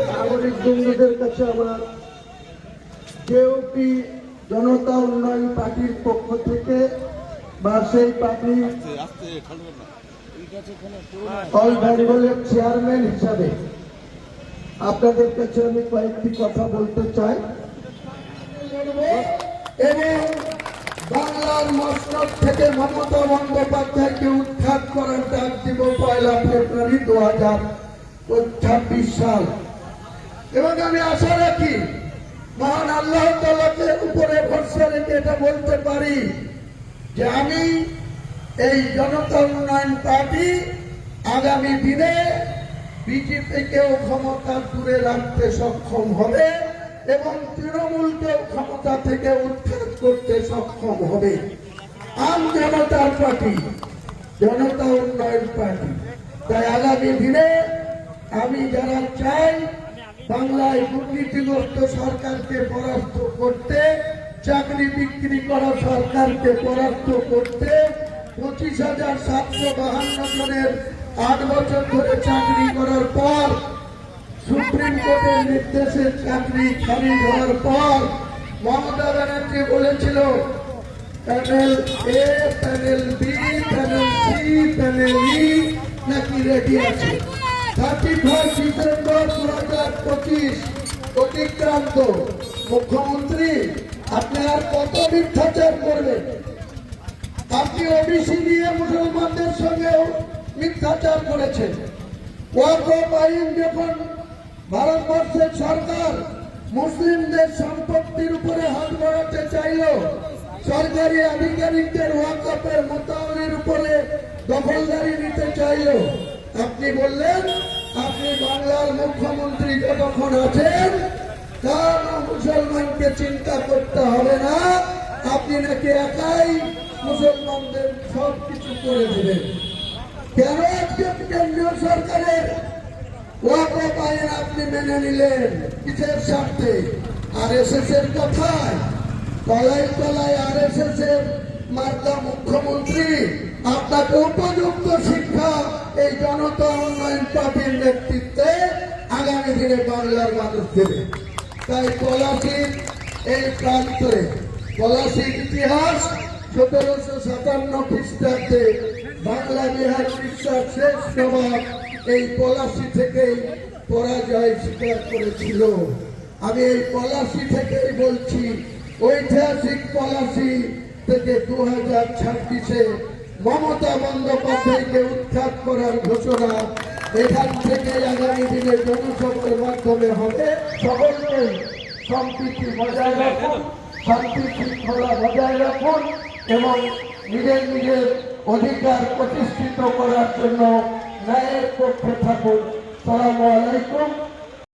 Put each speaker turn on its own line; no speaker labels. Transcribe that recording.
নাগরিক বন্ধুদের কাছে আমার জেওপি জনতা উন্নয়ন পার্টির পক্ষ থেকে বা সেই পার্টির অল বেঙ্গলের চেয়ারম্যান হিসাবে আপনাদের কাছে আমি কয়েকটি কথা বলতে চাই এবং বাংলার মসনদ থেকে মমতা বন্দ্যোপাধ্যায়কে উৎখাত করার ডাক দিব 1 ফেব্রুয়ারি 2026 সাল। এবং আমি আশা রাখি মহান আল্লাহ তাআলাকে উপরে ভরসা রেখে এটা বলতে পারি যে আমি এই জনতা উন্নয়ন পার্টি আগামী দিনে বিজেপিকেও ক্ষমতা দূরে রাখতে সক্ষম হবে এবং তৃণমূলকেও ক্ষমতা থেকে উৎখাত করতে সক্ষম হবে। আম জনতার পার্টি, জনতা উন্নয়ন পার্টি। তাই আগামী দিনে আমি যারা চাই বাংলায় দুর্নীতিগ্রস্ত সরকারকে পরাস্ত করতে, চাকরি বিক্রি করা সরকারকে পরাস্ত করতে, 25,752 জনের 8 বছর ধরে চাকরি করার পর সুপ্রিম কোর্টের নির্দেশে চাকরি খারিজ হওয়ার পর মমতা ব্যানার্জি বলেছিল panel A, panel B, panel C, panel E নাকি রেডি আছে। 31 ডিসেম্বর 2025 অতিক্রান্ত। মুখ্যমন্ত্রী আপনি আর কত মিথ্যাচার করবেন? আপনি ওবিসি নিয়ে মুসলমানদের সঙ্গেও মিথ্যাচার করেছেন। ওয়াকফ আইন যখন ভারতবর্ষের সরকার মুসলিমদের সম্পত্তির উপরে হাত বাড়াতে চাইল, সরকারি আধিকারিকদের ওয়াকফের মোতাবের উপরে দখলদারি নিতে চাইল, আপনি বললেন আপনি বাংলার মুখ্যমন্ত্রী যতক্ষণ আছেন তার মুসলমানকে চিন্তা করতে হবে না, আপনি নাকি একাই মুসলমানদের সবকিছু করে দেবেন। কেন আজকে কেন্দ্রীয় সরকারের ওয়াকফ আইন আপনি মেনে নিলেন? কিসের স্বার্থে? আরএসএস এর কথায়? তলায় তলায় আরএসএস এর মার্কা মুখ্যমন্ত্রী আপনাকে উপযুক্ত শিক্ষা এই জনতা উন্নয়ন পার্টির নেতৃত্বে আগামী দিনে বাংলার মানুষ দেবে। তাই পলাশীর এই প্রান্তরে, পলাশীর ইতিহাস 1757 খ্রিস্টাব্দে বাংলা বিহার উড়িষ্যার শেষ নবাব এই পলাশী থেকেই পরাজয় স্বীকার করেছিল। আমি এই পলাশী থেকেই বলছি, ঐতিহাসিক পলাশী থেকে 2026-এ মমতা বন্দ্যোপাধ্যায়কে উৎখাত করার ঘোষণা এখান থেকে আগামী দিনে জনসভার মাধ্যমে হবে। সকলকে সম্প্রীতি বজায় রাখুন, শান্তি শৃঙ্খলা বজায় রাখুন এবং নিজের নিজের অধিকার প্রতিষ্ঠিত করার জন্য ন্যায়ের পক্ষে থাকুন। আসসালামু আলাইকুম।